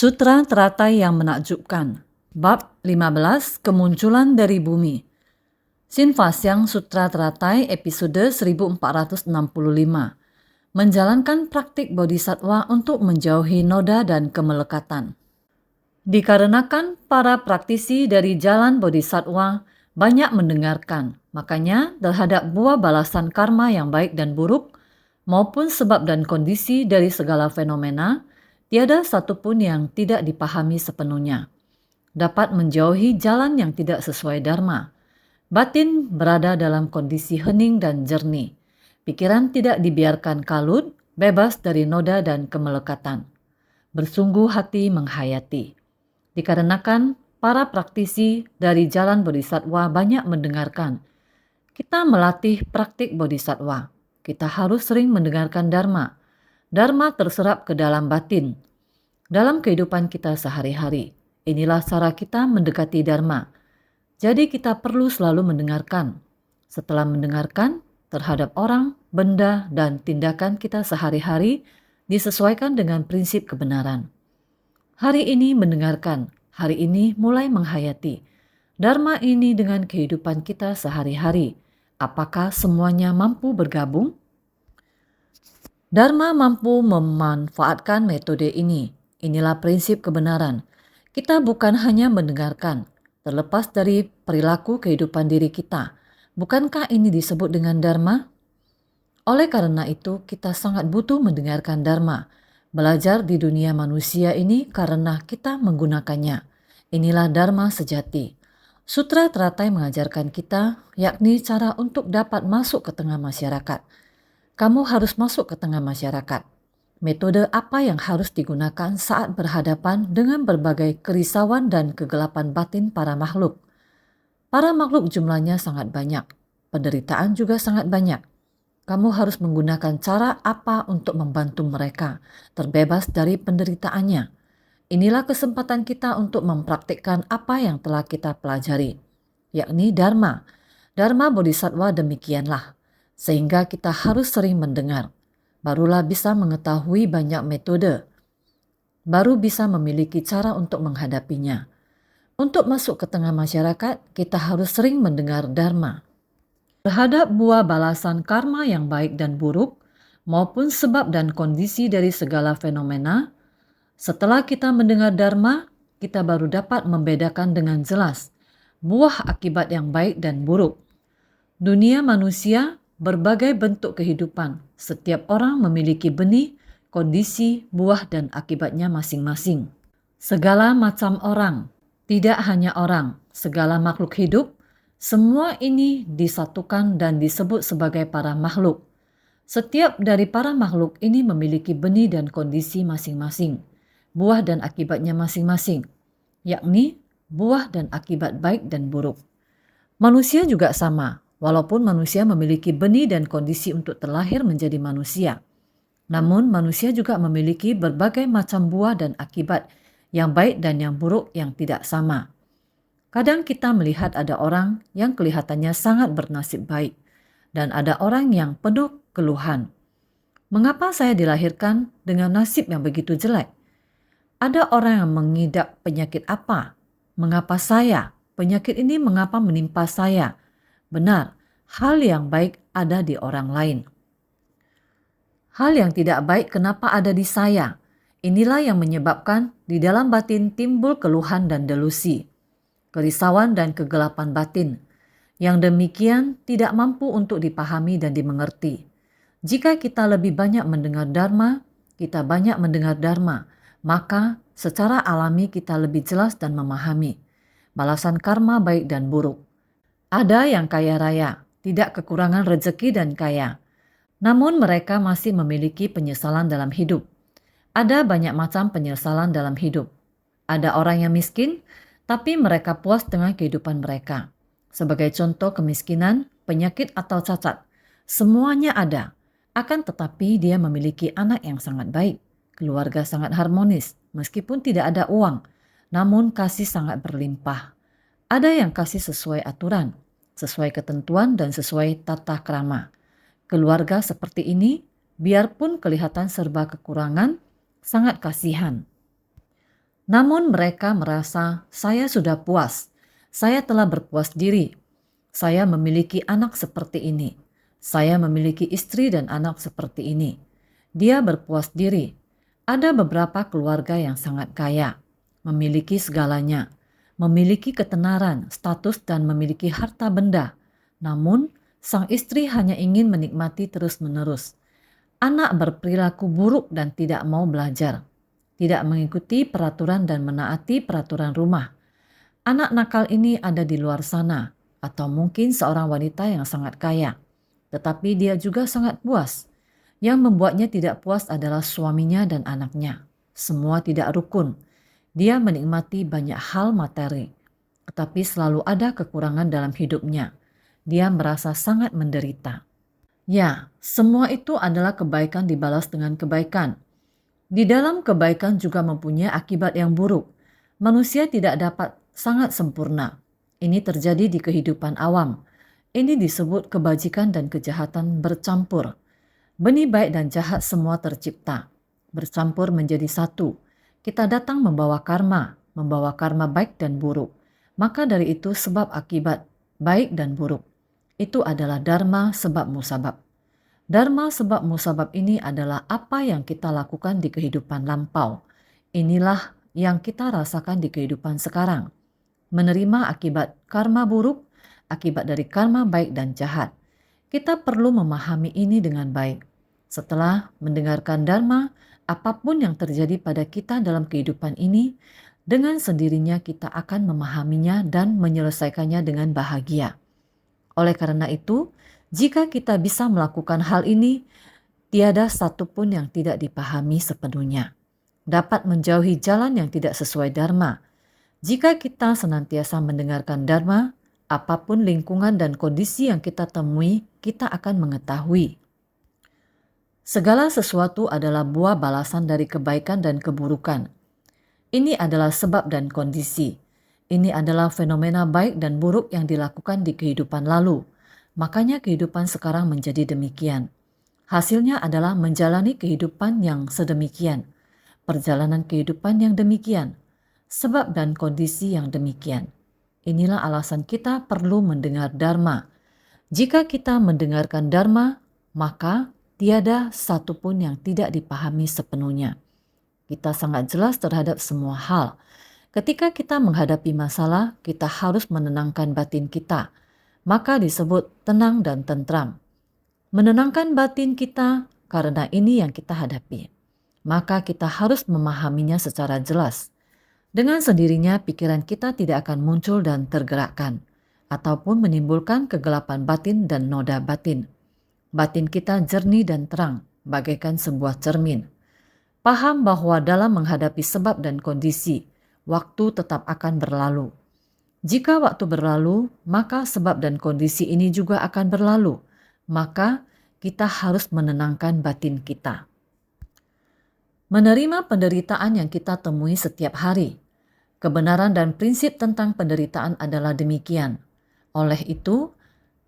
Sutra Teratai yang Menakjubkan. Bab 15, Kemunculan dari Bumi. Sinfasyang Sutra Teratai episode 1465. Menjalankan praktik bodhisattva untuk menjauhi noda dan kemelekatan. Dikarenakan para praktisi dari jalan bodhisattva banyak mendengarkan, makanya terhadap buah balasan karma yang baik dan buruk, maupun sebab dan kondisi dari segala fenomena, tiada satupun yang tidak dipahami sepenuhnya. Dapat menjauhi jalan yang tidak sesuai dharma. Batin berada dalam kondisi hening dan jernih. Pikiran tidak dibiarkan kalut, bebas dari noda dan kemelekatan. Bersungguh hati menghayati. Dikarenakan para praktisi dari jalan bodhisattva banyak mendengarkan, kita melatih praktik bodhisattva. Kita harus sering mendengarkan dharma. Dharma terserap ke dalam batin. Dalam kehidupan kita sehari-hari, inilah cara kita mendekati dharma. Jadi kita perlu selalu mendengarkan. Setelah mendengarkan, terhadap orang, benda, dan tindakan kita sehari-hari disesuaikan dengan prinsip kebenaran. Hari ini mendengarkan, hari ini mulai menghayati. Dharma ini dengan kehidupan kita sehari-hari. Apakah semuanya mampu bergabung? Dharma mampu memanfaatkan metode ini. Inilah prinsip kebenaran. Kita bukan hanya mendengarkan, terlepas dari perilaku kehidupan diri kita. Bukankah ini disebut dengan dharma? Oleh karena itu, kita sangat butuh mendengarkan dharma. Belajar di dunia manusia ini karena kita menggunakannya. Inilah dharma sejati. Sutra Teratai mengajarkan kita, yakni cara untuk dapat masuk ke tengah masyarakat. Kamu harus masuk ke tengah masyarakat. Metode apa yang harus digunakan saat berhadapan dengan berbagai kerisauan dan kegelapan batin para makhluk? Para makhluk jumlahnya sangat banyak. Penderitaan juga sangat banyak. Kamu harus menggunakan cara apa untuk membantu mereka terbebas dari penderitaannya. Inilah kesempatan kita untuk mempraktikkan apa yang telah kita pelajari, yakni dharma. Dharma bodhisattva demikianlah. Sehingga kita harus sering mendengar. Barulah bisa mengetahui banyak metode. Baru bisa memiliki cara untuk menghadapinya. Untuk masuk ke tengah masyarakat, kita harus sering mendengar dharma. Terhadap buah balasan karma yang baik dan buruk, maupun sebab dan kondisi dari segala fenomena, setelah kita mendengar dharma, kita baru dapat membedakan dengan jelas buah akibat yang baik dan buruk. Dunia manusia berbagai bentuk kehidupan. Setiap orang memiliki benih, kondisi, buah, dan akibatnya masing-masing. Segala macam orang, tidak hanya orang, segala makhluk hidup, semua ini disatukan dan disebut sebagai para makhluk. Setiap dari para makhluk ini memiliki benih dan kondisi masing-masing, buah dan akibatnya masing-masing, yakni buah dan akibat baik dan buruk. Manusia juga sama. Walaupun manusia memiliki benih dan kondisi untuk terlahir menjadi manusia, namun manusia juga memiliki berbagai macam buah dan akibat yang baik dan yang buruk yang tidak sama. Kadang kita melihat ada orang yang kelihatannya sangat bernasib baik dan ada orang yang penuh keluhan. Mengapa saya dilahirkan dengan nasib yang begitu jelek? Ada orang yang mengidap penyakit apa? Mengapa saya? Penyakit ini mengapa menimpa saya? Benar, hal yang baik ada di orang lain. Hal yang tidak baik kenapa ada di saya? Inilah yang menyebabkan di dalam batin timbul keluhan dan delusi, kerisauan dan kegelapan batin. Yang demikian tidak mampu untuk dipahami dan dimengerti. Jika kita lebih banyak mendengar dharma, maka secara alami kita lebih jelas dan memahami balasan karma baik dan buruk. Ada yang kaya raya, tidak kekurangan rezeki dan kaya. Namun mereka masih memiliki penyesalan dalam hidup. Ada banyak macam penyesalan dalam hidup. Ada orang yang miskin, tapi mereka puas dengan kehidupan mereka. Sebagai contoh kemiskinan, penyakit atau cacat. Semuanya ada. Akan tetapi dia memiliki anak yang sangat baik. Keluarga sangat harmonis, meskipun tidak ada uang. Namun kasih sangat berlimpah. Ada yang kasih sesuai aturan, sesuai ketentuan dan sesuai tata krama. Keluarga seperti ini, biarpun kelihatan serba kekurangan, sangat kasihan. Namun mereka merasa, saya sudah puas, saya telah berpuas diri, saya memiliki anak seperti ini, saya memiliki istri dan anak seperti ini. Dia berpuas diri. Ada beberapa keluarga yang sangat kaya, memiliki segalanya, memiliki ketenaran, status, dan memiliki harta benda. Namun, sang istri hanya ingin menikmati terus-menerus. Anak berperilaku buruk dan tidak mau belajar, tidak mengikuti peraturan dan menaati peraturan rumah. Anak nakal ini ada di luar sana, atau mungkin seorang wanita yang sangat kaya, tetapi dia juga sangat puas. Yang membuatnya tidak puas adalah suaminya dan anaknya. Semua tidak rukun. Dia menikmati banyak hal materi, tetapi selalu ada kekurangan dalam hidupnya. Dia merasa sangat menderita. Ya, semua itu adalah kebaikan dibalas dengan kebaikan. Di dalam kebaikan juga mempunyai akibat yang buruk. Manusia tidak dapat sangat sempurna. Ini terjadi di kehidupan awam. Ini disebut kebajikan dan kejahatan bercampur. Benih baik dan jahat semua tercipta, bercampur menjadi satu. Kita datang membawa karma baik dan buruk. Maka dari itu sebab akibat baik dan buruk. Itu adalah dharma sebab musabab. Dharma sebab musabab ini adalah apa yang kita lakukan di kehidupan lampau. Inilah yang kita rasakan di kehidupan sekarang. Menerima akibat karma buruk, akibat dari karma baik dan jahat. Kita perlu memahami ini dengan baik. Setelah mendengarkan dharma, apapun yang terjadi pada kita dalam kehidupan ini, dengan sendirinya kita akan memahaminya dan menyelesaikannya dengan bahagia. Oleh karena itu, jika kita bisa melakukan hal ini, tiada satupun yang tidak dipahami sepenuhnya. Dapat menjauhi jalan yang tidak sesuai dharma. Jika kita senantiasa mendengarkan dharma, apapun lingkungan dan kondisi yang kita temui, kita akan mengetahui. Segala sesuatu adalah buah balasan dari kebaikan dan keburukan. Ini adalah sebab dan kondisi. Ini adalah fenomena baik dan buruk yang dilakukan di kehidupan lalu. Makanya kehidupan sekarang menjadi demikian. Hasilnya adalah menjalani kehidupan yang sedemikian. Perjalanan kehidupan yang demikian. Sebab dan kondisi yang demikian. Inilah alasan kita perlu mendengar dharma. Jika kita mendengarkan dharma, maka tiada satupun yang tidak dipahami sepenuhnya. Kita sangat jelas terhadap semua hal. Ketika kita menghadapi masalah, kita harus menenangkan batin kita. Maka disebut tenang dan tentram. Menenangkan batin kita karena ini yang kita hadapi. Maka kita harus memahaminya secara jelas. Dengan sendirinya pikiran kita tidak akan muncul dan tergerakkan, ataupun menimbulkan kegelapan batin dan noda batin. Batin kita jernih dan terang, bagaikan sebuah cermin. Paham bahwa dalam menghadapi sebab dan kondisi, waktu tetap akan berlalu. Jika waktu berlalu, maka sebab dan kondisi ini juga akan berlalu. Maka kita harus menenangkan batin kita. Menerima penderitaan yang kita temui setiap hari. Kebenaran dan prinsip tentang penderitaan adalah demikian. Oleh itu,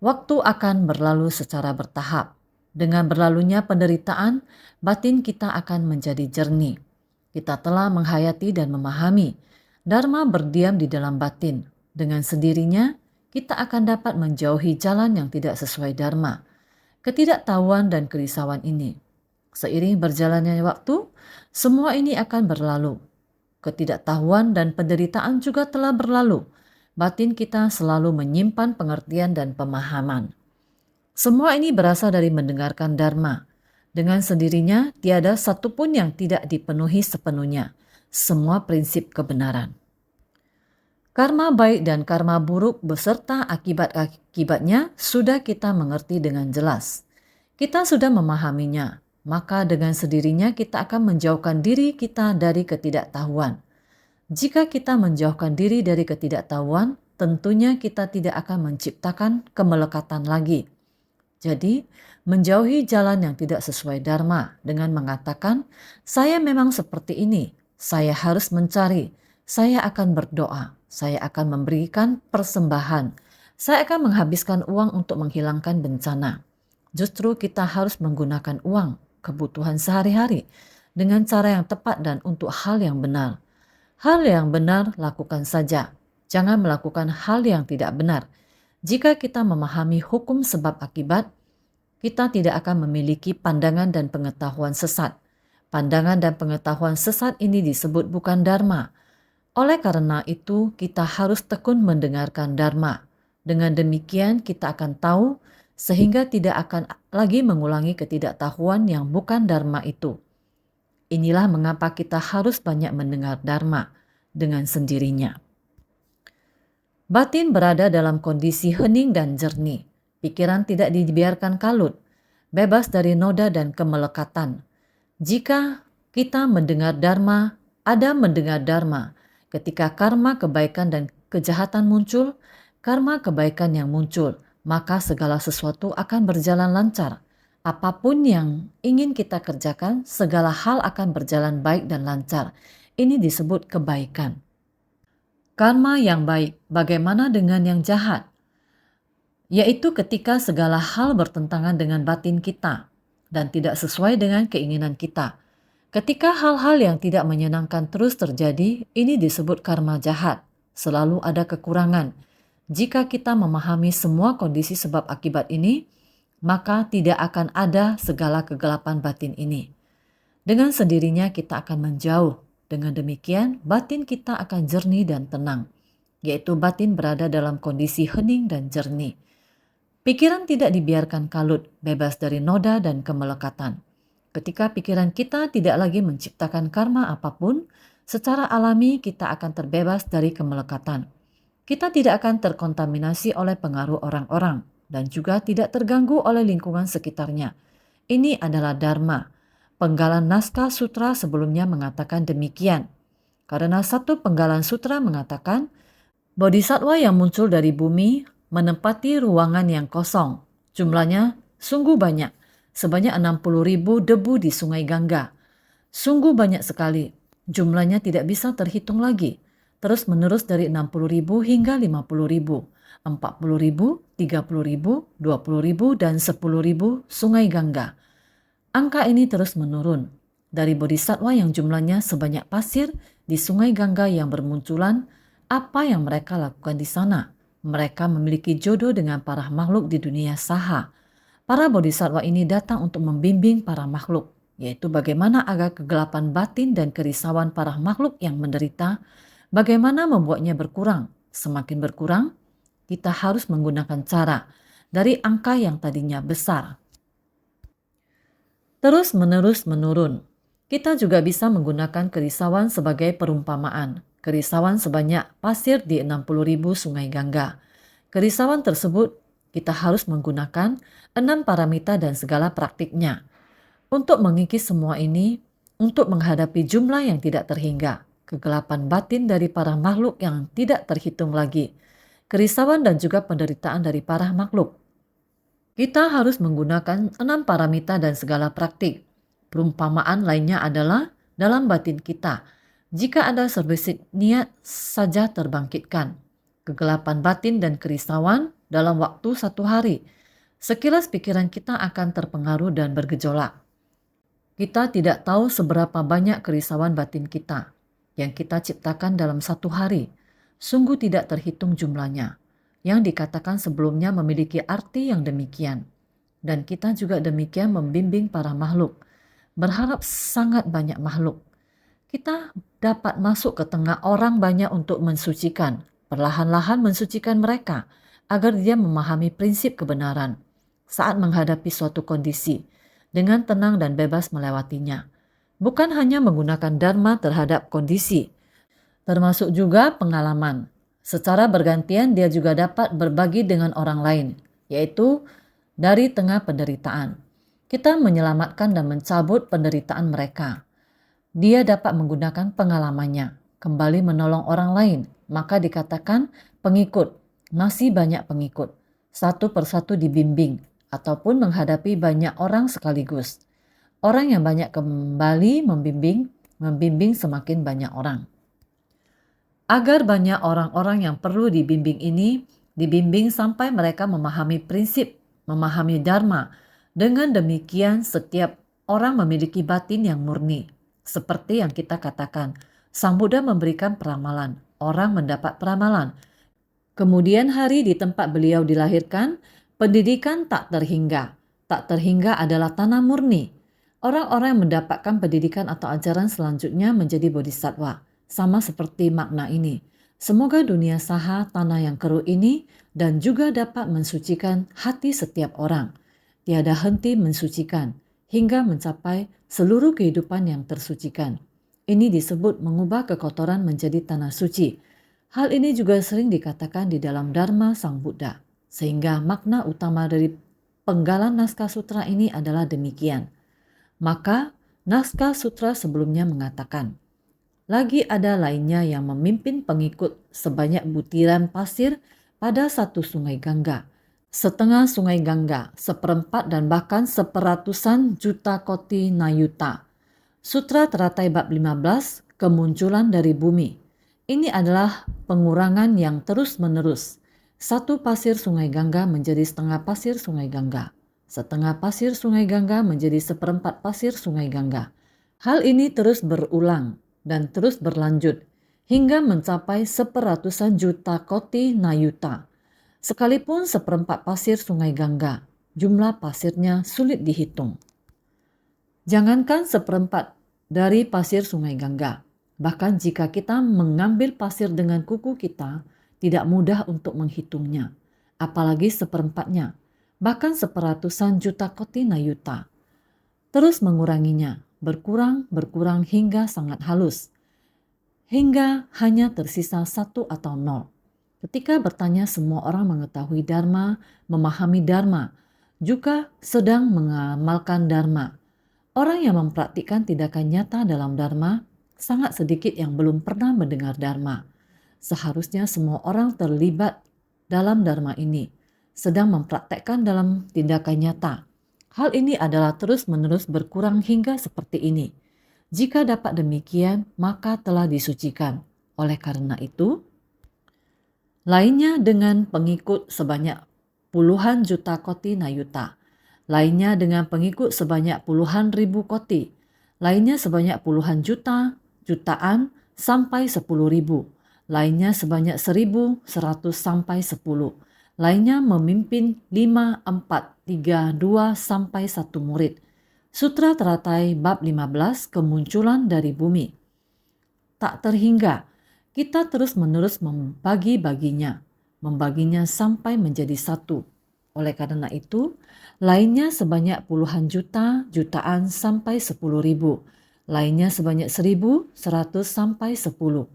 waktu akan berlalu secara bertahap. Dengan berlalunya penderitaan, batin kita akan menjadi jernih. Kita telah menghayati dan memahami. Dharma berdiam di dalam batin. Dengan sendirinya, kita akan dapat menjauhi jalan yang tidak sesuai dharma. Ketidaktahuan dan kerisauan ini. Seiring berjalannya waktu, semua ini akan berlalu. Ketidaktahuan dan penderitaan juga telah berlalu. Batin kita selalu menyimpan pengertian dan pemahaman. Semua ini berasal dari mendengarkan dharma. Dengan sendirinya, tiada satupun yang tidak dipenuhi sepenuhnya. Semua prinsip kebenaran. Karma baik dan karma buruk beserta akibat-akibatnya sudah kita mengerti dengan jelas. Kita sudah memahaminya, maka dengan sendirinya kita akan menjauhkan diri kita dari ketidaktahuan. Jika kita menjauhkan diri dari ketidaktahuan, tentunya kita tidak akan menciptakan kemelekatan lagi. Jadi, menjauhi jalan yang tidak sesuai dharma dengan mengatakan, saya memang seperti ini, saya harus mencari, saya akan berdoa, saya akan memberikan persembahan, saya akan menghabiskan uang untuk menghilangkan bencana. Justru kita harus menggunakan uang, kebutuhan sehari-hari, dengan cara yang tepat dan untuk hal yang benar. Hal yang benar lakukan saja. Jangan melakukan hal yang tidak benar. Jika kita memahami hukum sebab akibat, kita tidak akan memiliki pandangan dan pengetahuan sesat. Pandangan dan pengetahuan sesat ini disebut bukan dharma. Oleh karena itu, kita harus tekun mendengarkan dharma. Dengan demikian, kita akan tahu sehingga tidak akan lagi mengulangi ketidaktahuan yang bukan dharma itu. Inilah mengapa kita harus banyak mendengar dharma dengan sendirinya. Batin berada dalam kondisi hening dan jernih. Pikiran tidak dibiarkan kalut, bebas dari noda dan kemelekatan. Jika kita mendengar dharma, ada mendengar dharma. Ketika karma kebaikan dan kejahatan muncul, karma kebaikan yang muncul, maka segala sesuatu akan berjalan lancar. Apapun yang ingin kita kerjakan, segala hal akan berjalan baik dan lancar. Ini disebut kebaikan. Karma yang baik, bagaimana dengan yang jahat? Yaitu ketika segala hal bertentangan dengan batin kita dan tidak sesuai dengan keinginan kita. Ketika hal-hal yang tidak menyenangkan terus terjadi, ini disebut karma jahat. Selalu ada kekurangan. Jika kita memahami semua kondisi sebab akibat ini, maka tidak akan ada segala kegelapan batin ini. Dengan sendirinya kita akan menjauh. Dengan demikian, batin kita akan jernih dan tenang, yaitu batin berada dalam kondisi hening dan jernih. Pikiran tidak dibiarkan kalut, bebas dari noda dan kemelekatan. Ketika pikiran kita tidak lagi menciptakan karma apapun, secara alami kita akan terbebas dari kemelekatan. Kita tidak akan terkontaminasi oleh pengaruh orang-orang dan juga tidak terganggu oleh lingkungan sekitarnya. Ini adalah dharma. Penggalan naskah sutra sebelumnya mengatakan demikian. Karena satu penggalan sutra mengatakan, bodhisattva yang muncul dari bumi menempati ruangan yang kosong. Jumlahnya sungguh banyak, sebanyak 60.000 debu di Sungai Gangga. Sungguh banyak sekali, jumlahnya tidak bisa terhitung lagi. Terus menerus dari 60.000 hingga 50.000, 40.000, 30.000, 20.000, dan 10.000 Sungai Gangga. Angka ini terus menurun. Dari bodhisattva yang jumlahnya sebanyak pasir di Sungai Gangga yang bermunculan, apa yang mereka lakukan di sana? Mereka memiliki jodoh dengan para makhluk di dunia saha. Para bodhisattva ini datang untuk membimbing para makhluk, yaitu bagaimana agar kegelapan batin dan kerisauan para makhluk yang menderita, bagaimana membuatnya berkurang. Semakin berkurang, kita harus menggunakan cara dari angka yang tadinya besar terus menerus menurun. Kita juga bisa menggunakan kerisauan sebagai perumpamaan. Kerisauan sebanyak pasir di 60.000 Sungai Gangga. Kerisauan tersebut kita harus menggunakan 6 paramita dan segala praktiknya. Untuk mengikis semua ini, untuk menghadapi jumlah yang tidak terhingga, kegelapan batin dari para makhluk yang tidak terhitung lagi, kerisauan dan juga penderitaan dari para makhluk. Kita harus menggunakan 6 paramita dan segala praktik. Perumpamaan lainnya adalah dalam batin kita. Jika ada serbisik niat saja terbangkitkan. Kegelapan batin dan kerisauan dalam waktu 1 hari. Sekilas pikiran kita akan terpengaruh dan bergejolak. Kita tidak tahu seberapa banyak kerisauan batin kita yang kita ciptakan dalam 1 hari. Sungguh tidak terhitung jumlahnya. Yang dikatakan sebelumnya memiliki arti yang demikian. Dan kita juga demikian membimbing para makhluk. Berharap sangat banyak makhluk. Kita dapat masuk ke tengah orang banyak untuk mensucikan. Perlahan-lahan mensucikan mereka agar dia memahami prinsip kebenaran saat menghadapi suatu kondisi dengan tenang dan bebas melewatinya. Bukan hanya menggunakan dharma terhadap kondisi, termasuk juga pengalaman. Secara bergantian dia juga dapat berbagi dengan orang lain, yaitu dari tengah penderitaan. Kita menyelamatkan dan mencabut penderitaan mereka. Dia dapat menggunakan pengalamannya, kembali menolong orang lain. Maka dikatakan pengikut, masih banyak pengikut. Satu persatu dibimbing, ataupun menghadapi banyak orang sekaligus. Orang yang banyak kembali membimbing semakin banyak orang. Agar banyak orang-orang yang perlu dibimbing ini dibimbing sampai mereka memahami prinsip, memahami dharma. Dengan demikian setiap orang memiliki batin yang murni. Seperti yang kita katakan, Sang Buddha memberikan peramalan. Orang mendapat peramalan. Kemudian hari di tempat beliau dilahirkan, pendidikan tak terhingga. Tak terhingga adalah tanah murni. Orang-orang yang mendapatkan pendidikan atau ajaran selanjutnya menjadi bodhisattva. Sama seperti makna ini. Semoga dunia saha tanah yang keruh ini dan juga dapat mensucikan hati setiap orang. Tiada henti mensucikan hingga mencapai seluruh kehidupan yang tersucikan. Ini disebut mengubah kekotoran menjadi tanah suci. Hal ini juga sering dikatakan di dalam Dharma Sang Buddha, sehingga makna utama dari penggalan naskah sutra ini adalah demikian. Maka naskah sutra sebelumnya mengatakan, lagi ada lainnya yang memimpin pengikut sebanyak butiran pasir pada satu sungai Gangga, setengah sungai Gangga, seperempat dan bahkan seperatusan juta koti nayuta. Sutra teratai bab 15, kemunculan dari bumi. Ini adalah pengurangan yang terus-menerus. Satu pasir sungai Gangga menjadi setengah pasir sungai Gangga. Setengah pasir sungai Gangga menjadi seperempat pasir sungai Gangga. Hal ini terus berulang dan terus berlanjut hingga mencapai seperatusan juta koti nayuta. Sekalipun seperempat pasir sungai Gangga, jumlah pasirnya sulit dihitung. Jangankan seperempat dari pasir sungai Gangga, bahkan jika kita mengambil pasir dengan kuku kita, tidak mudah untuk menghitungnya, apalagi seperempatnya, bahkan seperatusan juta koti nayuta. Terus menguranginya, berkurang hingga sangat halus, hingga hanya tersisa 1 atau 0. Ketika bertanya, semua orang mengetahui Dharma, memahami Dharma, juga sedang mengamalkan Dharma. Orang yang mempraktikkan tindakan nyata dalam Dharma, sangat sedikit yang belum pernah mendengar Dharma. Seharusnya semua orang terlibat dalam Dharma ini, sedang mempraktekkan dalam tindakan nyata. Hal ini adalah terus-menerus berkurang hingga seperti ini. Jika dapat demikian, maka telah disucikan. Oleh karena itu, lainnya dengan pengikut sebanyak puluhan juta koti nayuta, lainnya dengan pengikut sebanyak puluhan ribu koti, lainnya sebanyak puluhan juta, jutaan, sampai 10.000, lainnya sebanyak 1.000, 100 sampai 10, lainnya memimpin 5, 4, 3, 2 sampai 1 murid. Sutra teratai bab 15, kemunculan dari bumi. Tak terhingga, kita terus-menerus membaginya sampai menjadi satu. Oleh karena itu, lainnya sebanyak puluhan juta, jutaan sampai 10.000, lainnya sebanyak 1.000, 100 sampai 10.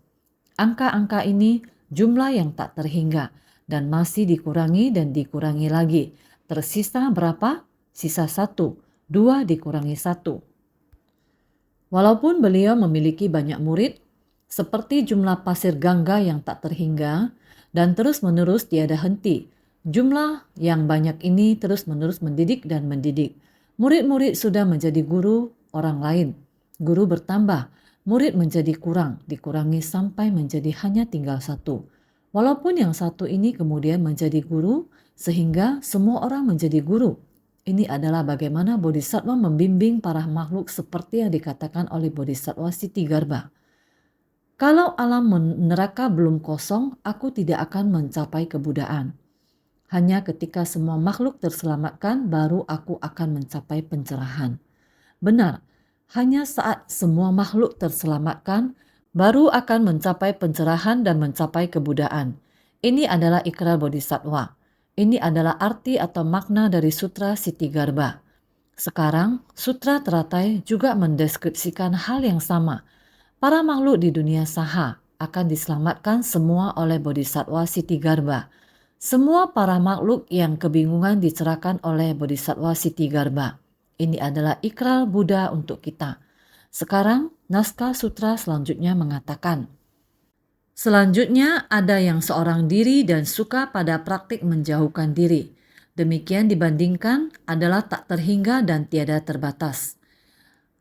Angka-angka ini jumlah yang tak terhingga dan masih dikurangi dan dikurangi lagi. Tersisa berapa? Sisa 1, 2 dikurangi 1. Walaupun beliau memiliki banyak murid, seperti jumlah pasir Gangga yang tak terhingga dan terus-menerus tiada henti, jumlah yang banyak ini terus-menerus mendidik dan mendidik. Murid-murid sudah menjadi guru orang lain. Guru bertambah, murid menjadi kurang, dikurangi sampai menjadi hanya tinggal 1. Walaupun yang 1 ini kemudian menjadi guru, sehingga semua orang menjadi guru. Ini adalah bagaimana Bodhisattva membimbing para makhluk seperti yang dikatakan oleh Bodhisattva Sitigarbha. Kalau alam neraka belum kosong, aku tidak akan mencapai kebudaan. Hanya ketika semua makhluk terselamatkan, baru aku akan mencapai pencerahan. Benar, hanya saat semua makhluk terselamatkan, baru akan mencapai pencerahan dan mencapai kebudaan. Ini adalah ikrar Bodhisattva. Ini adalah arti atau makna dari Sutra Sitigarbha. Sekarang, Sutra Teratai juga mendeskripsikan hal yang sama. Para makhluk di dunia saha akan diselamatkan semua oleh Bodhisattva Sitigarbha. Semua para makhluk yang kebingungan dicerahkan oleh Bodhisattva Sitigarbha. Ini adalah ikrar Buddha untuk kita. Sekarang, naskah sutra selanjutnya mengatakan, selanjutnya ada yang seorang diri dan suka pada praktik menjauhkan diri. Demikian dibandingkan adalah tak terhingga dan tiada terbatas,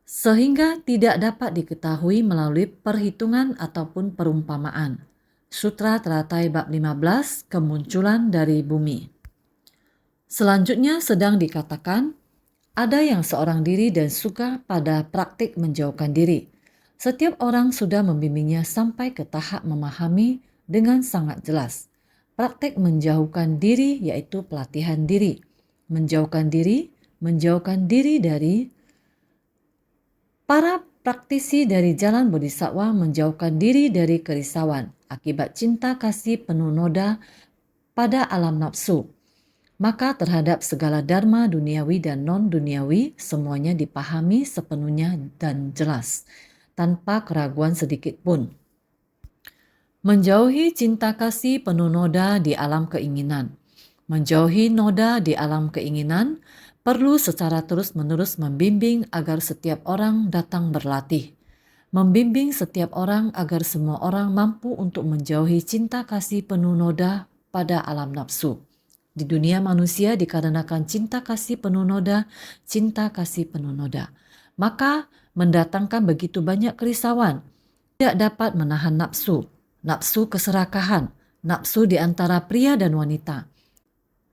sehingga tidak dapat diketahui melalui perhitungan ataupun perumpamaan. Sutra Teratai bab 15, kemunculan dari bumi. Selanjutnya sedang dikatakan, ada yang seorang diri dan suka pada praktik menjauhkan diri. Setiap orang sudah membimbingnya sampai ke tahap memahami dengan sangat jelas. Praktek menjauhkan diri yaitu pelatihan diri. Menjauhkan diri dari para praktisi dari jalan bodhisattva, menjauhkan diri dari kerisauan akibat cinta kasih penuh noda pada alam nafsu. Maka terhadap segala dharma duniawi dan non-duniawi semuanya dipahami sepenuhnya dan jelas, tanpa keraguan sedikit pun. Menjauhi cinta kasih penuh noda di alam keinginan. Menjauhi noda di alam keinginan perlu secara terus-menerus membimbing agar setiap orang datang berlatih. Membimbing setiap orang agar semua orang mampu untuk menjauhi cinta kasih penuh noda pada alam nafsu. Di dunia manusia dikarenakan cinta kasih penuh noda, maka mendatangkan begitu banyak kerisauan. Tidak dapat menahan nafsu keserakahan, nafsu di antara pria dan wanita.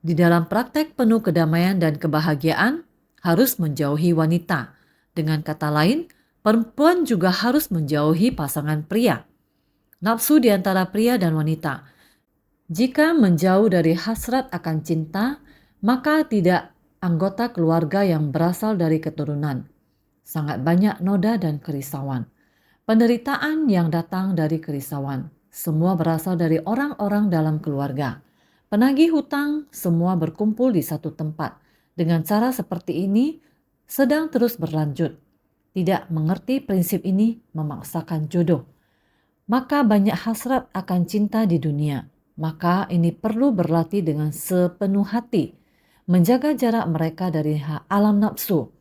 Di dalam praktek penuh kedamaian dan kebahagiaan, harus menjauhi wanita. Dengan kata lain, perempuan juga harus menjauhi pasangan pria. Nafsu di antara pria dan wanita. Jika menjauh dari hasrat akan cinta, maka tidak anggota keluarga yang berasal dari keturunan. Sangat banyak noda dan kerisauan. Penderitaan yang datang dari kerisauan, semua berasal dari orang-orang dalam keluarga. Penagih hutang semua berkumpul di satu tempat. Dengan cara seperti ini, sedang terus berlanjut. Tidak mengerti prinsip ini memaksakan jodoh. Maka banyak hasrat akan cinta di dunia. Maka ini perlu berlatih dengan sepenuh hati, menjaga jarak mereka dari alam nafsu.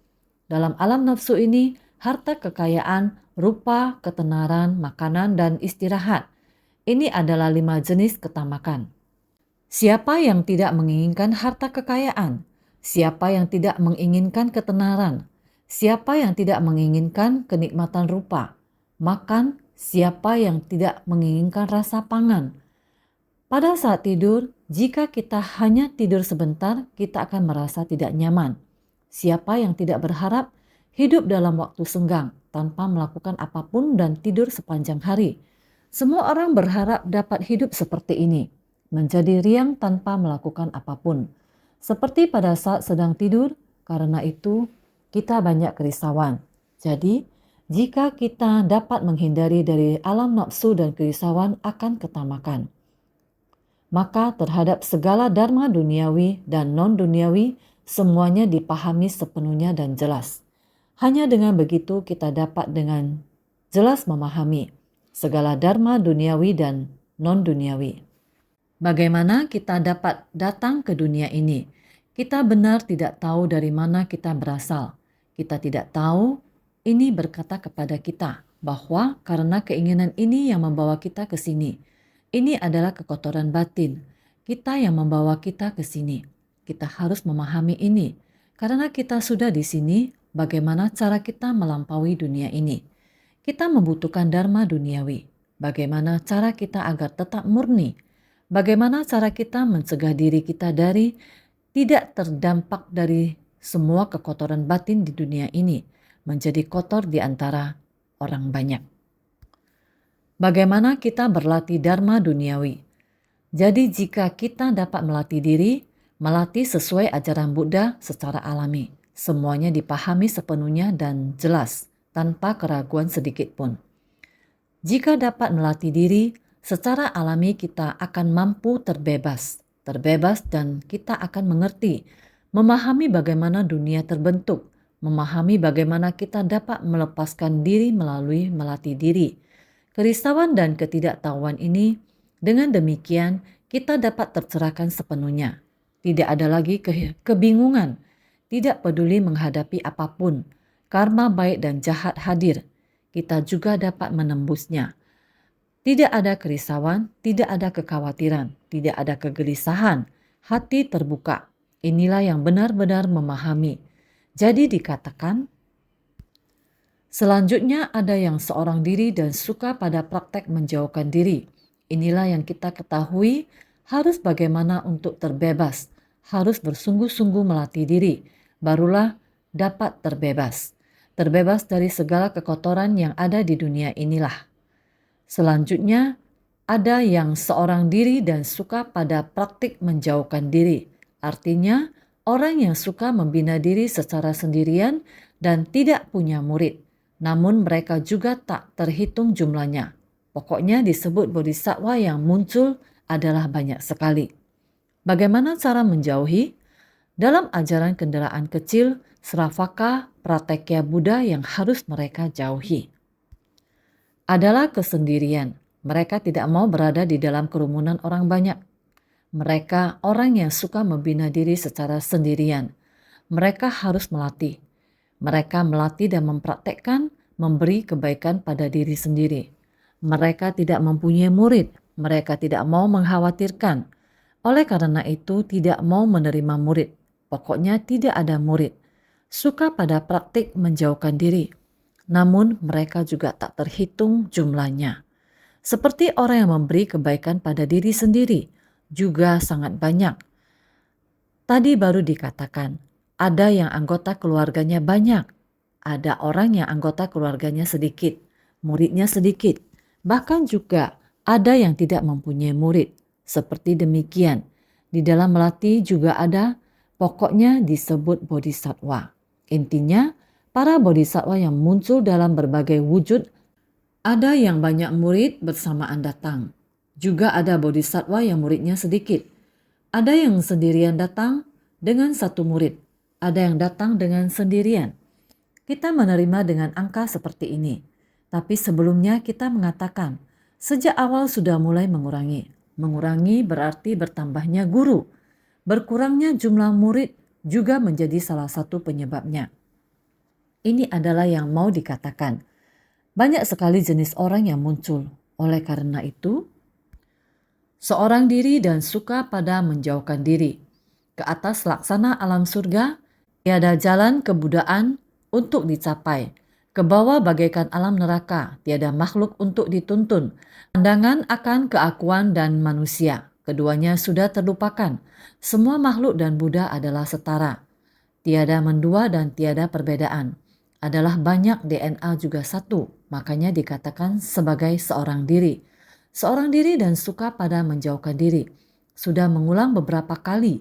Dalam alam nafsu ini, harta kekayaan, rupa, ketenaran, makanan, dan istirahat. Ini adalah 5 jenis ketamakan. Siapa yang tidak menginginkan harta kekayaan? Siapa yang tidak menginginkan ketenaran? Siapa yang tidak menginginkan kenikmatan rupa? Makan, siapa yang tidak menginginkan rasa pangan? Pada saat tidur, jika kita hanya tidur sebentar, kita akan merasa tidak nyaman. Siapa yang tidak berharap hidup dalam waktu senggang tanpa melakukan apapun dan tidur sepanjang hari? Semua orang berharap dapat hidup seperti ini, menjadi riang tanpa melakukan apapun. Seperti pada saat sedang tidur, karena itu kita banyak kerisauan. Jadi, jika kita dapat menghindari dari alam nafsu dan kerisauan akan ketamakan, maka terhadap segala dharma duniawi dan non-duniawi semuanya dipahami sepenuhnya dan jelas. Hanya dengan begitu kita dapat dengan jelas memahami segala dharma duniawi dan non-duniawi. Bagaimana kita dapat datang ke dunia ini? Kita benar tidak tahu dari mana kita berasal. Kita tidak tahu ini berkata kepada kita bahwa karena keinginan ini yang membawa kita ke sini. Ini adalah kekotoran batin. Kita yang membawa kita ke sini. Kita harus memahami ini. Karena kita sudah di sini, bagaimana cara kita melampaui dunia ini? Kita membutuhkan dharma duniawi. Bagaimana cara kita agar tetap murni? Bagaimana cara kita mencegah diri kita dari tidak terdampak dari semua kekotoran batin di dunia ini, menjadi kotor di antara orang banyak? Bagaimana kita berlatih dharma duniawi? Jadi jika kita dapat melatih diri, melatih sesuai ajaran Buddha secara alami, semuanya dipahami sepenuhnya dan jelas, tanpa keraguan sedikit pun. Jika dapat melatih diri, secara alami kita akan mampu terbebas dan kita akan mengerti, memahami bagaimana dunia terbentuk, memahami bagaimana kita dapat melepaskan diri melalui melatih diri. Kerisauan dan ketidaktahuan ini, dengan demikian kita dapat tercerahkan sepenuhnya. Tidak ada lagi kebingungan, tidak peduli menghadapi apapun. Karma baik dan jahat hadir. Kita juga dapat menembusnya. Tidak ada kerisauan, tidak ada kekhawatiran, tidak ada kegelisahan. Hati terbuka. Inilah yang benar-benar memahami. Jadi dikatakan, selanjutnya ada yang seorang diri dan suka pada praktek menjauhkan diri. Inilah yang kita ketahui harus bagaimana untuk terbebas. Harus bersungguh-sungguh melatih diri. Barulah dapat terbebas. terbebas dari segala kekotoran yang ada di dunia inilah. Selanjutnya, ada yang seorang diri dan suka pada praktik menjauhkan diri. Artinya, orang yang suka membina diri secara sendirian dan tidak punya murid. Namun mereka juga tak terhitung jumlahnya. Pokoknya disebut bodhisattva yang muncul adalah banyak sekali. Bagaimana cara menjauhi? Dalam ajaran kendaraan kecil, Sravaka Pratekya Buddha yang harus mereka jauhi adalah kesendirian. Mereka tidak mau berada di dalam kerumunan orang banyak. Mereka orang yang suka membina diri secara sendirian. Mereka harus melatih. Mereka melatih dan mempraktekkan memberi kebaikan pada diri sendiri. Mereka tidak mempunyai murid. Mereka tidak mau mengkhawatirkan. Oleh karena itu tidak mau menerima murid. Pokoknya tidak ada murid. Suka pada praktik menjauhkan diri. Namun mereka juga tak terhitung jumlahnya. Seperti orang yang memberi kebaikan pada diri sendiri juga sangat banyak. Tadi baru dikatakan, ada yang anggota keluarganya banyak, ada orang yang anggota keluarganya sedikit, muridnya sedikit, bahkan juga ada yang tidak mempunyai murid. Seperti demikian, di dalam melatih juga ada, pokoknya disebut bodhisattva. Intinya, para bodhisattva yang muncul dalam berbagai wujud, ada yang banyak murid bersamaan datang. Juga ada bodhisattva yang muridnya sedikit. Ada yang sendirian datang dengan satu murid. Ada yang datang dengan sendirian. Kita menerima dengan angka seperti ini. Tapi sebelumnya kita mengatakan, sejak awal sudah mulai mengurangi. Mengurangi berarti bertambahnya guru. Berkurangnya jumlah murid juga menjadi salah satu penyebabnya. Ini adalah yang mau dikatakan. Banyak sekali jenis orang yang muncul. Oleh karena itu, seorang diri dan suka pada menjauhkan diri. Ke atas laksana alam surga, tiada jalan kebudaan untuk dicapai. Ke bawah bagaikan alam neraka, tiada makhluk untuk dituntun. Pandangan akan keakuan dan manusia, keduanya sudah terlupakan. Semua makhluk dan Buddha adalah setara. Tiada mendua dan tiada perbedaan. Adalah banyak DNA juga satu, makanya dikatakan sebagai seorang diri. Seorang diri dan suka pada menjauhkan diri. Sudah mengulang beberapa kali,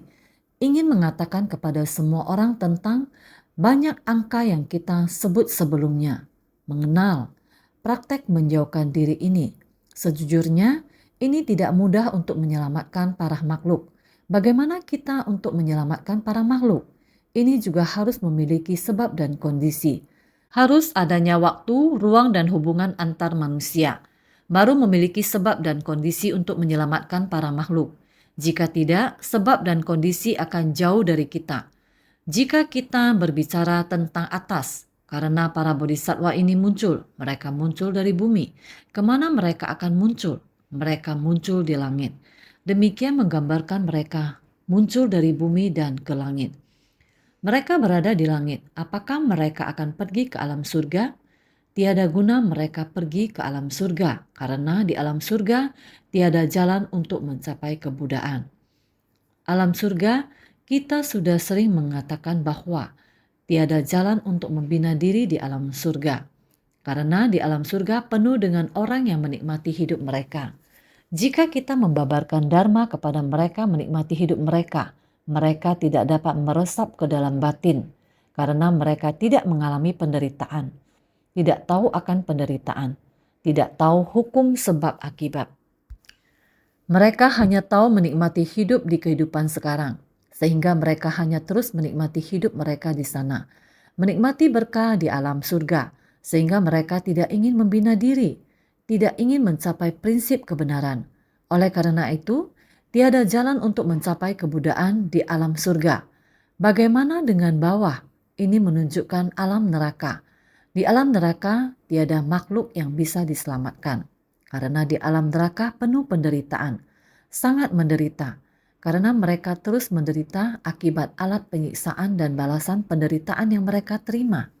ingin mengatakan kepada semua orang tentang banyak angka yang kita sebut sebelumnya. Mengenal, praktek menjauhkan diri ini. Sejujurnya, ini tidak mudah untuk menyelamatkan para makhluk. Bagaimana kita untuk menyelamatkan para makhluk? Ini juga harus memiliki sebab dan kondisi. Harus adanya waktu, ruang, dan hubungan antar manusia. Baru memiliki sebab dan kondisi untuk menyelamatkan para makhluk. Jika tidak, sebab dan kondisi akan jauh dari kita. Jika kita berbicara tentang atas, karena para bodhisattva ini muncul, mereka muncul dari bumi. Kemana mereka akan muncul? Mereka muncul di langit. Demikian menggambarkan mereka muncul dari bumi dan ke langit. Mereka berada di langit. Apakah mereka akan pergi ke alam surga? Tiada guna mereka pergi ke alam surga, karena di alam surga tiada jalan untuk mencapai kebudaan. Alam surga, kita sudah sering mengatakan bahwa tiada jalan untuk membina diri di alam surga. Karena di alam surga penuh dengan orang yang menikmati hidup mereka. Jika kita membabarkan dharma kepada mereka menikmati hidup mereka, mereka tidak dapat meresap ke dalam batin karena mereka tidak mengalami penderitaan, tidak tahu akan penderitaan, tidak tahu hukum sebab akibat. Mereka hanya tahu menikmati hidup di kehidupan sekarang, sehingga mereka hanya terus menikmati hidup mereka di sana, menikmati berkah di alam surga, sehingga mereka tidak ingin membina diri, tidak ingin mencapai prinsip kebenaran. Oleh karena itu, tiada jalan untuk mencapai kebudaan di alam surga. Bagaimana dengan bawah? Ini menunjukkan alam neraka. Di alam neraka tiada makhluk yang bisa diselamatkan. Karena di alam neraka penuh penderitaan. Sangat menderita. Karena mereka terus menderita akibat alat penyiksaan dan balasan penderitaan yang mereka terima.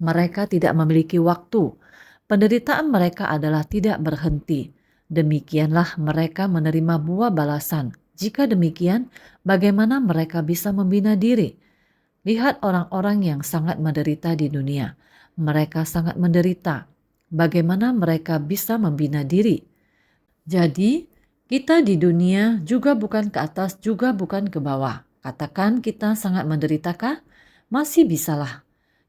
Mereka tidak memiliki waktu. Penderitaan mereka adalah tidak berhenti. Demikianlah mereka menerima buah balasan. Jika demikian, bagaimana mereka bisa membina diri? Lihat orang-orang yang sangat menderita di dunia. Mereka sangat menderita. Bagaimana mereka bisa membina diri? Jadi, kita di dunia juga bukan ke atas, juga bukan ke bawah. Katakan kita sangat menderitakah? Masih bisalah.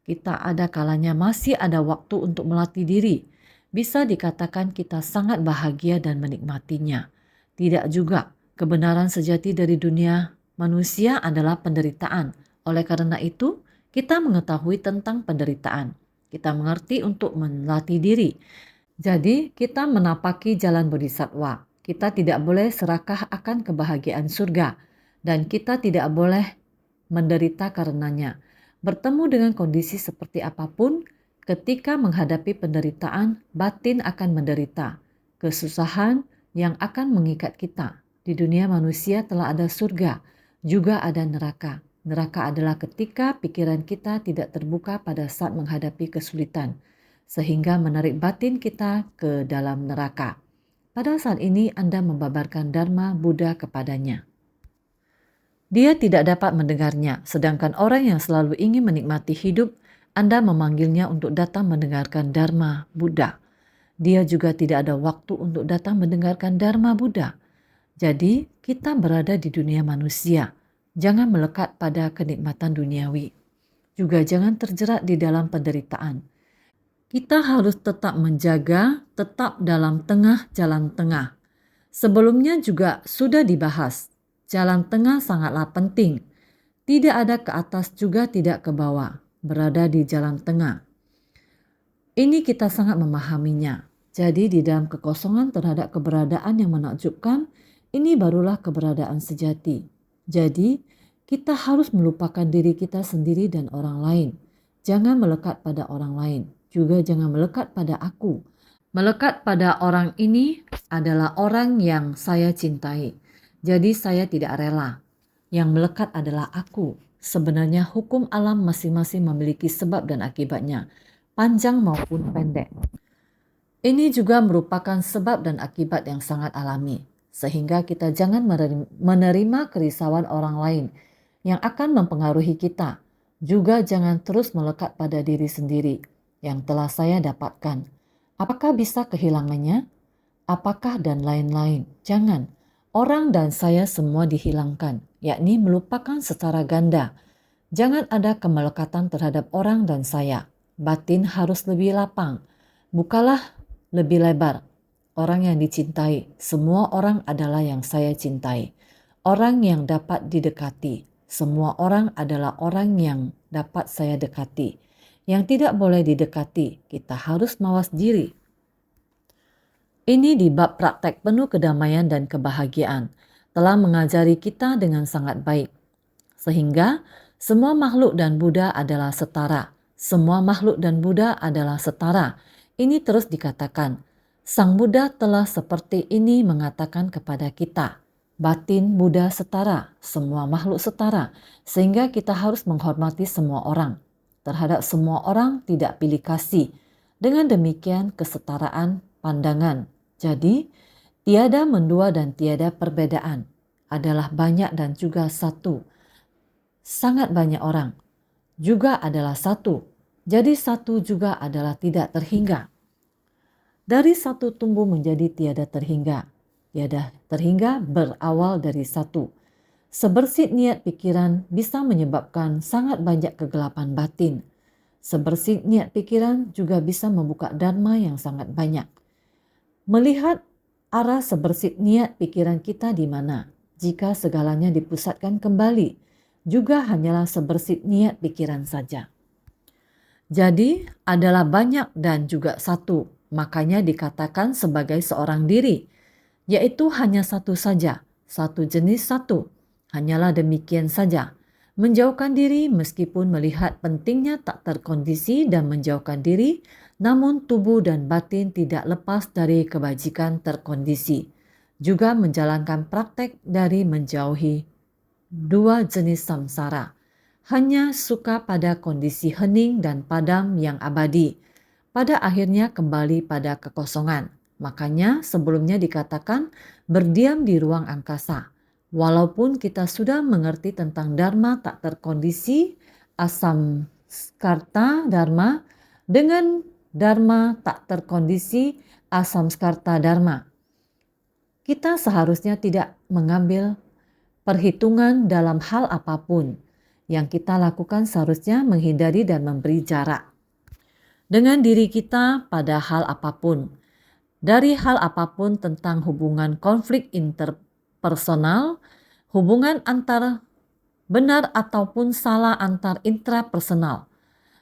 Kita ada kalanya masih ada waktu untuk melatih diri. Bisa dikatakan kita sangat bahagia dan menikmatinya. Tidak juga. Kebenaran sejati dari dunia manusia adalah penderitaan. Oleh karena itu, kita mengetahui tentang penderitaan. Kita mengerti untuk melatih diri. Jadi kita menapaki jalan bodhisatwa. Kita tidak boleh serakah akan kebahagiaan surga. Dan kita tidak boleh menderita karenanya. Bertemu dengan kondisi seperti apapun, ketika menghadapi penderitaan, batin akan menderita. Kesusahan yang akan mengikat kita. Di dunia manusia telah ada surga, juga ada neraka. Neraka adalah ketika pikiran kita tidak terbuka pada saat menghadapi kesulitan, sehingga menarik batin kita ke dalam neraka. Pada saat ini Anda membabarkan Dharma Buddha kepadanya. Dia tidak dapat mendengarnya, sedangkan orang yang selalu ingin menikmati hidup, Anda memanggilnya untuk datang mendengarkan Dharma Buddha. Dia juga tidak ada waktu untuk datang mendengarkan Dharma Buddha. Jadi, kita berada di dunia manusia. Jangan melekat pada kenikmatan duniawi. Juga jangan terjerat di dalam penderitaan. Kita harus tetap menjaga, tetap dalam tengah jalan tengah. Sebelumnya juga sudah dibahas, jalan tengah sangatlah penting. Tidak ada ke atas juga tidak ke bawah, berada di jalan tengah. Ini kita sangat memahaminya. Jadi di dalam kekosongan terhadap keberadaan yang menakjubkan, ini barulah keberadaan sejati. Jadi kita harus melupakan diri kita sendiri dan orang lain. Jangan melekat pada orang lain. Juga jangan melekat pada aku. Melekat pada orang ini adalah orang yang saya cintai. Jadi saya tidak rela. Yang melekat adalah aku. Sebenarnya hukum alam masing-masing memiliki sebab dan akibatnya, panjang maupun pendek. Ini juga merupakan sebab dan akibat yang sangat alami. Sehingga kita jangan menerima kerisauan orang lain yang akan mempengaruhi kita. Juga jangan terus melekat pada diri sendiri yang telah saya dapatkan. Apakah bisa kehilangannya? Apakah dan lain-lain? Jangan. Orang dan saya semua dihilangkan, yakni melupakan secara ganda. Jangan ada kemelekatan terhadap orang dan saya. Batin harus lebih lapang. Bukalah lebih lebar. Orang yang dicintai, semua orang adalah yang saya cintai. Orang yang dapat didekati, semua orang adalah orang yang dapat saya dekati. Yang tidak boleh didekati, kita harus mawas diri. Ini di bab praktek penuh kedamaian dan kebahagiaan telah mengajari kita dengan sangat baik. Sehingga semua makhluk dan Buddha adalah setara. Semua makhluk dan Buddha adalah setara. Ini terus dikatakan. Sang Buddha telah seperti ini mengatakan kepada kita. Batin Buddha setara, semua makhluk setara. Sehingga kita harus menghormati semua orang. Terhadap semua orang tidak pilih kasih. Dengan demikian kesetaraan pandangan. Jadi, tiada mendua dan tiada perbedaan. Adalah banyak dan juga satu. Sangat banyak orang. Juga adalah satu. Jadi satu juga adalah tidak terhingga. Dari satu tumbuh menjadi tiada terhingga. Tiada terhingga berawal dari satu. Sebersih niat pikiran bisa menyebabkan sangat banyak kegelapan batin. Sebersih niat pikiran juga bisa membuka dharma yang sangat banyak. Melihat arah sebersih niat pikiran kita di mana, jika segalanya dipusatkan kembali, juga hanyalah sebersih niat pikiran saja. Jadi adalah banyak dan juga satu, makanya dikatakan sebagai seorang diri, yaitu hanya satu saja, satu jenis satu. Hanyalah demikian saja. Menjauhkan diri meskipun melihat pentingnya tak terkondisi dan menjauhkan diri, namun tubuh dan batin tidak lepas dari kebajikan terkondisi. Juga menjalankan praktek dari menjauhi dua jenis samsara. Hanya suka pada kondisi hening dan padam yang abadi. Pada akhirnya kembali pada kekosongan. Makanya sebelumnya dikatakan berdiam di ruang angkasa. Walaupun kita sudah mengerti tentang Dharma tak terkondisi, asam karta Dharma, Dengan dharma tak terkondisi asamskarta dharma, kita seharusnya tidak mengambil perhitungan dalam hal apapun. Yang kita lakukan seharusnya menghindari dan memberi jarak dengan diri kita pada hal apapun. Dari hal apapun tentang hubungan konflik interpersonal, hubungan antar benar ataupun salah antar intrapersonal.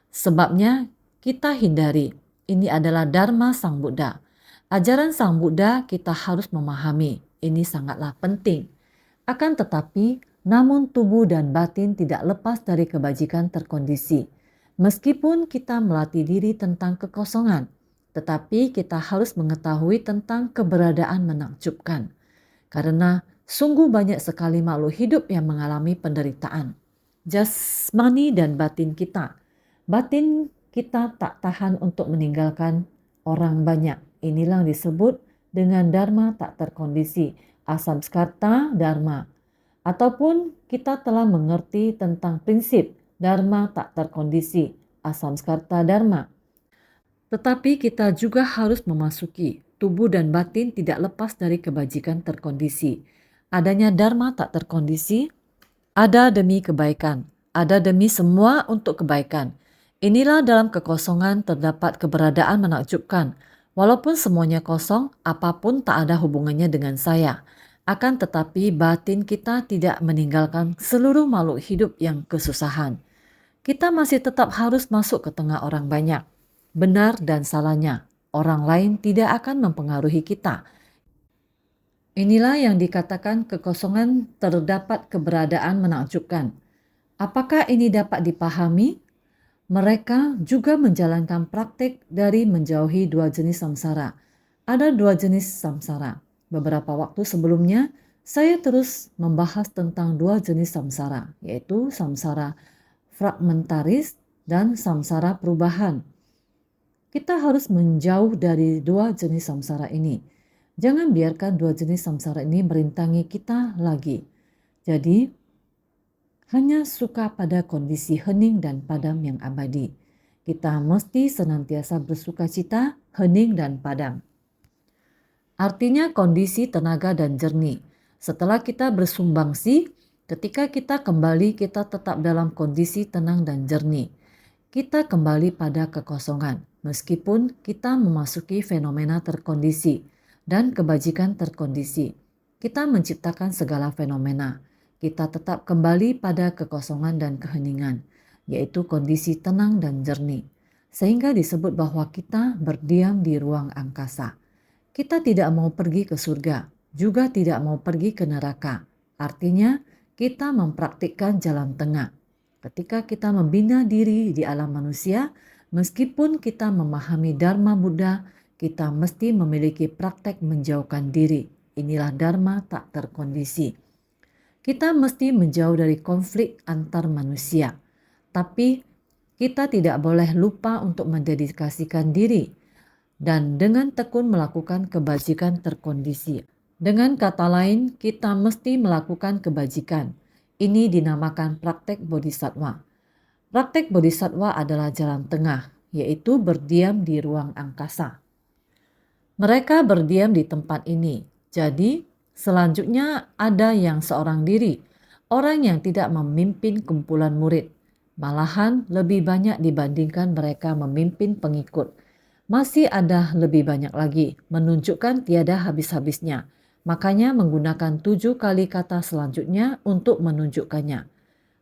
Sebabnya kita hindari. Ini adalah Dharma Sang Buddha. Ajaran Sang Buddha kita harus memahami. Ini sangatlah penting. Akan tetapi, namun tubuh dan batin tidak lepas dari kebajikan terkondisi. Meskipun kita melatih diri tentang kekosongan, tetapi kita harus mengetahui tentang keberadaan menakjubkan. Karena sungguh banyak sekali makhluk hidup yang mengalami penderitaan. Jasmani dan batin kita. Batin kita tak tahan untuk meninggalkan orang banyak. Inilah yang disebut dengan dharma tak terkondisi, asamskarta dharma. Ataupun kita telah mengerti tentang prinsip dharma tak terkondisi, asamskarta dharma. Tetapi kita juga harus memasuki tubuh dan batin tidak lepas dari kebajikan terkondisi. Adanya dharma tak terkondisi, ada demi kebaikan, ada demi semua untuk kebaikan. Inilah dalam kekosongan terdapat keberadaan menakjubkan. Walaupun semuanya kosong, apapun tak ada hubungannya dengan saya. Akan tetapi batin kita tidak meninggalkan seluruh makhluk hidup yang kesusahan. Kita masih tetap harus masuk ke tengah orang banyak. Benar dan salahnya, orang lain tidak akan mempengaruhi kita. Inilah yang dikatakan kekosongan terdapat keberadaan menakjubkan. Apakah ini dapat dipahami? Mereka juga menjalankan praktik dari menjauhi dua jenis samsara. Ada dua jenis samsara. Beberapa waktu sebelumnya, saya terus membahas tentang dua jenis samsara, yaitu samsara fragmentaris dan samsara perubahan. Kita harus menjauh dari dua jenis samsara ini. Jangan biarkan dua jenis samsara ini merintangi kita lagi. Jadi, hanya suka pada kondisi hening dan padam yang abadi. Kita mesti senantiasa bersuka cita, hening dan padam. Artinya kondisi tenaga dan jernih. Setelah kita bersumbangsi, ketika kita kembali kita tetap dalam kondisi tenang dan jernih. Kita kembali pada kekosongan, meskipun kita memasuki fenomena terkondisi dan kebajikan terkondisi. Kita menciptakan segala fenomena. Kita tetap kembali pada kekosongan dan keheningan, yaitu kondisi tenang dan jernih. Sehingga disebut bahwa kita berdiam di ruang angkasa. Kita tidak mau pergi ke surga, juga tidak mau pergi ke neraka. Artinya, kita mempraktikkan jalan tengah. Ketika kita membina diri di alam manusia, meskipun kita memahami Dharma Buddha, kita mesti memiliki praktek menjauhkan diri. Inilah Dharma tak terkondisi. Kita mesti menjauh dari konflik antar manusia. Tapi kita tidak boleh lupa untuk mendedikasikan diri dan dengan tekun melakukan kebajikan terkondisi. Dengan kata lain, kita mesti melakukan kebajikan. Ini dinamakan praktek bodhisattva. Praktek bodhisattva adalah jalan tengah, yaitu berdiam di ruang angkasa. Mereka berdiam di tempat ini. Jadi, selanjutnya ada yang seorang diri, orang yang tidak memimpin kumpulan murid. Malahan lebih banyak dibandingkan mereka memimpin pengikut. Masih ada lebih banyak lagi, menunjukkan tiada habis-habisnya. Makanya menggunakan 7 kali kata selanjutnya untuk menunjukkannya.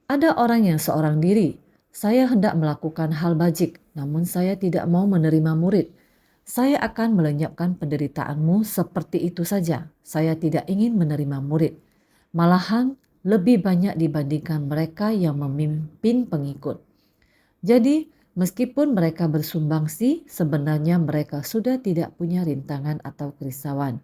Ada orang yang seorang diri. Saya hendak melakukan hal bajik, namun saya tidak mau menerima murid. Saya akan melenyapkan penderitaanmu seperti itu saja. Saya tidak ingin menerima murid. Malahan lebih banyak dibandingkan mereka yang memimpin pengikut. Jadi, meskipun mereka bersumbangsi, sebenarnya mereka sudah tidak punya rintangan atau kerisauan.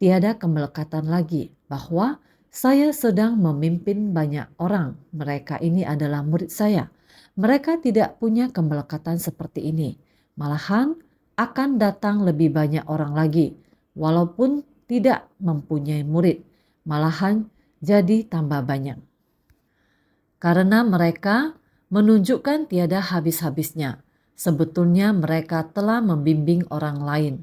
Tiada kemelekatan lagi bahwa saya sedang memimpin banyak orang. Mereka ini adalah murid saya. Mereka tidak punya kemelekatan seperti ini. Malahan akan datang lebih banyak orang lagi. Walaupun tidak mempunyai murid, malahan jadi tambah banyak. Karena mereka menunjukkan tiada habis-habisnya. Sebetulnya mereka telah membimbing orang lain.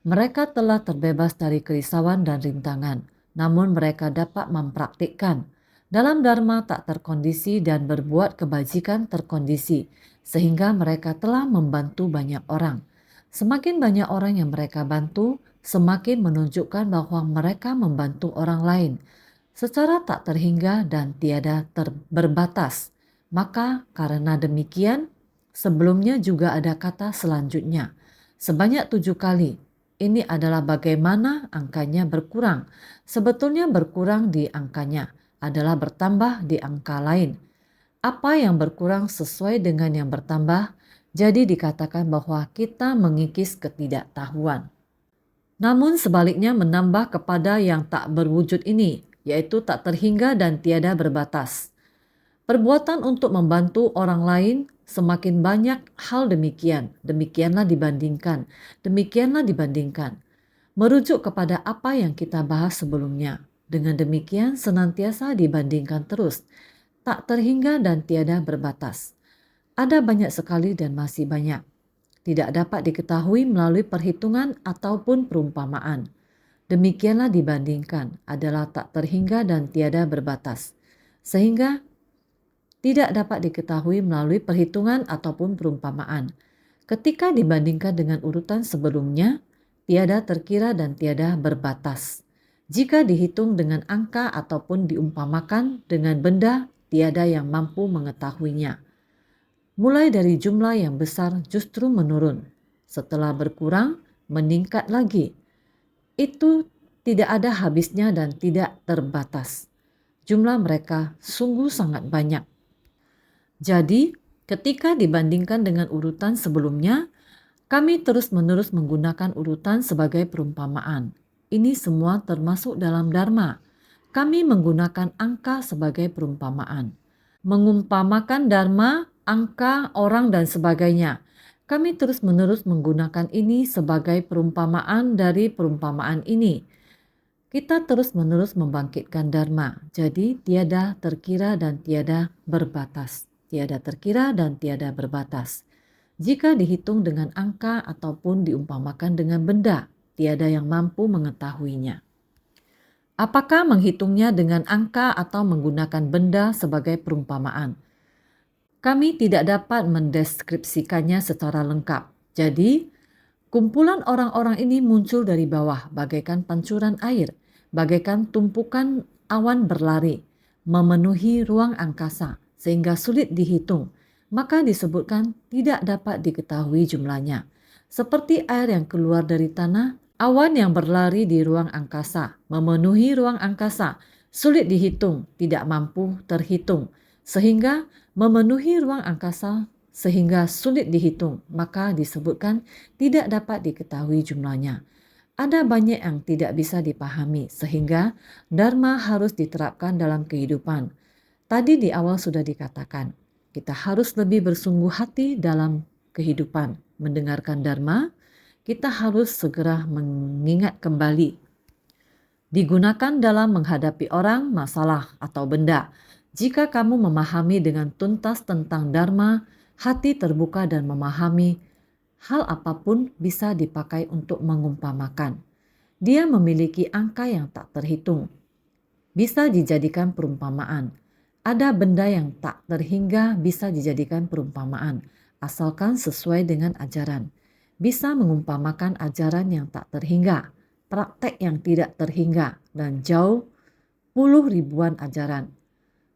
Mereka telah terbebas dari kerisauan dan rintangan, namun mereka dapat mempraktikkan dalam dharma tak terkondisi dan berbuat kebajikan terkondisi, sehingga mereka telah membantu banyak orang. Semakin banyak orang yang mereka bantu, semakin menunjukkan bahwa mereka membantu orang lain secara tak terhingga dan tiada berbatas. Maka karena demikian, sebelumnya juga ada kata selanjutnya, sebanyak 7 kali. Ini adalah bagaimana angkanya berkurang. Sebetulnya berkurang di angkanya adalah bertambah di angka lain. Apa yang berkurang sesuai dengan yang bertambah, jadi dikatakan bahwa kita mengikis ketidaktahuan. Namun sebaliknya menambah kepada yang tak berwujud ini, yaitu tak terhingga dan tiada berbatas. Perbuatan untuk membantu orang lain semakin banyak hal demikian, demikianlah dibandingkan. Merujuk kepada apa yang kita bahas sebelumnya. Dengan demikian senantiasa dibandingkan terus, tak terhingga dan tiada berbatas. Ada banyak sekali dan masih banyak. Tidak dapat diketahui melalui perhitungan ataupun perumpamaan. Demikianlah dibandingkan adalah tak terhingga dan tiada berbatas. Sehingga tidak dapat diketahui melalui perhitungan ataupun perumpamaan. Ketika dibandingkan dengan urutan sebelumnya, tiada terkira dan tiada berbatas. Jika dihitung dengan angka ataupun diumpamakan dengan benda, tiada yang mampu mengetahuinya. Mulai dari jumlah yang besar justru menurun. Setelah berkurang, meningkat lagi. Itu tidak ada habisnya dan tidak terbatas. Jumlah mereka sungguh sangat banyak. Jadi, ketika dibandingkan dengan urutan sebelumnya, kami terus-menerus menggunakan urutan sebagai perumpamaan. Ini semua termasuk dalam Dharma. Kami menggunakan angka sebagai perumpamaan. Mengumpamakan Dharma, angka, orang, dan sebagainya. Kami terus-menerus menggunakan ini sebagai perumpamaan dari perumpamaan ini. Kita terus-menerus membangkitkan Dharma, jadi tiada terkira dan tiada berbatas. Tiada terkira dan tiada berbatas. Jika dihitung dengan angka ataupun diumpamakan dengan benda, tiada yang mampu mengetahuinya. Apakah menghitungnya dengan angka atau menggunakan benda sebagai perumpamaan? Kami tidak dapat mendeskripsikannya secara lengkap. Jadi, kumpulan orang-orang ini muncul dari bawah bagaikan pancuran air, bagaikan tumpukan awan berlari, memenuhi ruang angkasa sehingga sulit dihitung, maka disebutkan tidak dapat diketahui jumlahnya. Seperti air yang keluar dari tanah, awan yang berlari di ruang angkasa, memenuhi ruang angkasa, sulit dihitung, tidak mampu terhitung, sehingga memenuhi ruang angkasa sehingga sulit dihitung, maka disebutkan tidak dapat diketahui jumlahnya. Ada banyak yang tidak bisa dipahami, sehingga Dharma harus diterapkan dalam kehidupan. Tadi di awal sudah dikatakan, kita harus lebih bersungguh hati dalam kehidupan. Mendengarkan Dharma, kita harus segera mengingat kembali. Digunakan dalam menghadapi orang, masalah, atau benda. Jika kamu memahami dengan tuntas tentang Dharma, hati terbuka dan memahami, hal apapun bisa dipakai untuk mengumpamakan. Dia memiliki angka yang tak terhitung. Bisa dijadikan perumpamaan. Ada benda yang tak terhingga bisa dijadikan perumpamaan, asalkan sesuai dengan ajaran. Bisa mengumpamakan ajaran yang tak terhingga, praktek yang tidak terhingga, dan jauh puluh ribuan ajaran.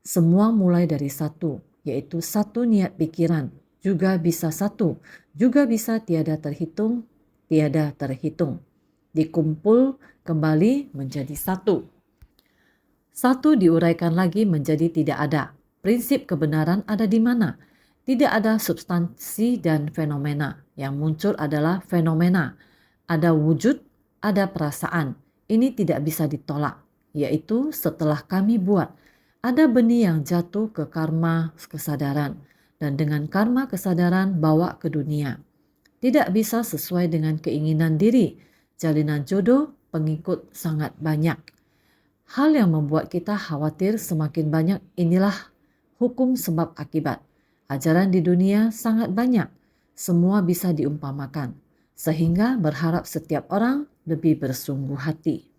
Semua mulai dari satu, yaitu satu niat pikiran. Juga bisa satu, juga bisa tiada terhitung, tiada terhitung. Dikumpul kembali menjadi satu. Satu diuraikan lagi menjadi tidak ada. Prinsip kebenaran ada di mana? Tidak ada substansi dan fenomena. Yang muncul adalah fenomena. Ada wujud, ada perasaan. Ini tidak bisa ditolak, yaitu setelah kami buat. Ada benih yang jatuh ke karma kesadaran, dan dengan karma kesadaran bawa ke dunia. Tidak bisa sesuai dengan keinginan diri. Jalinan jodoh, pengikut sangat banyak. Hal yang membuat kita khawatir semakin banyak inilah hukum sebab akibat. Ajaran di dunia sangat banyak. semua bisa diumpamakan, sehingga berharap setiap orang lebih bersungguh hati.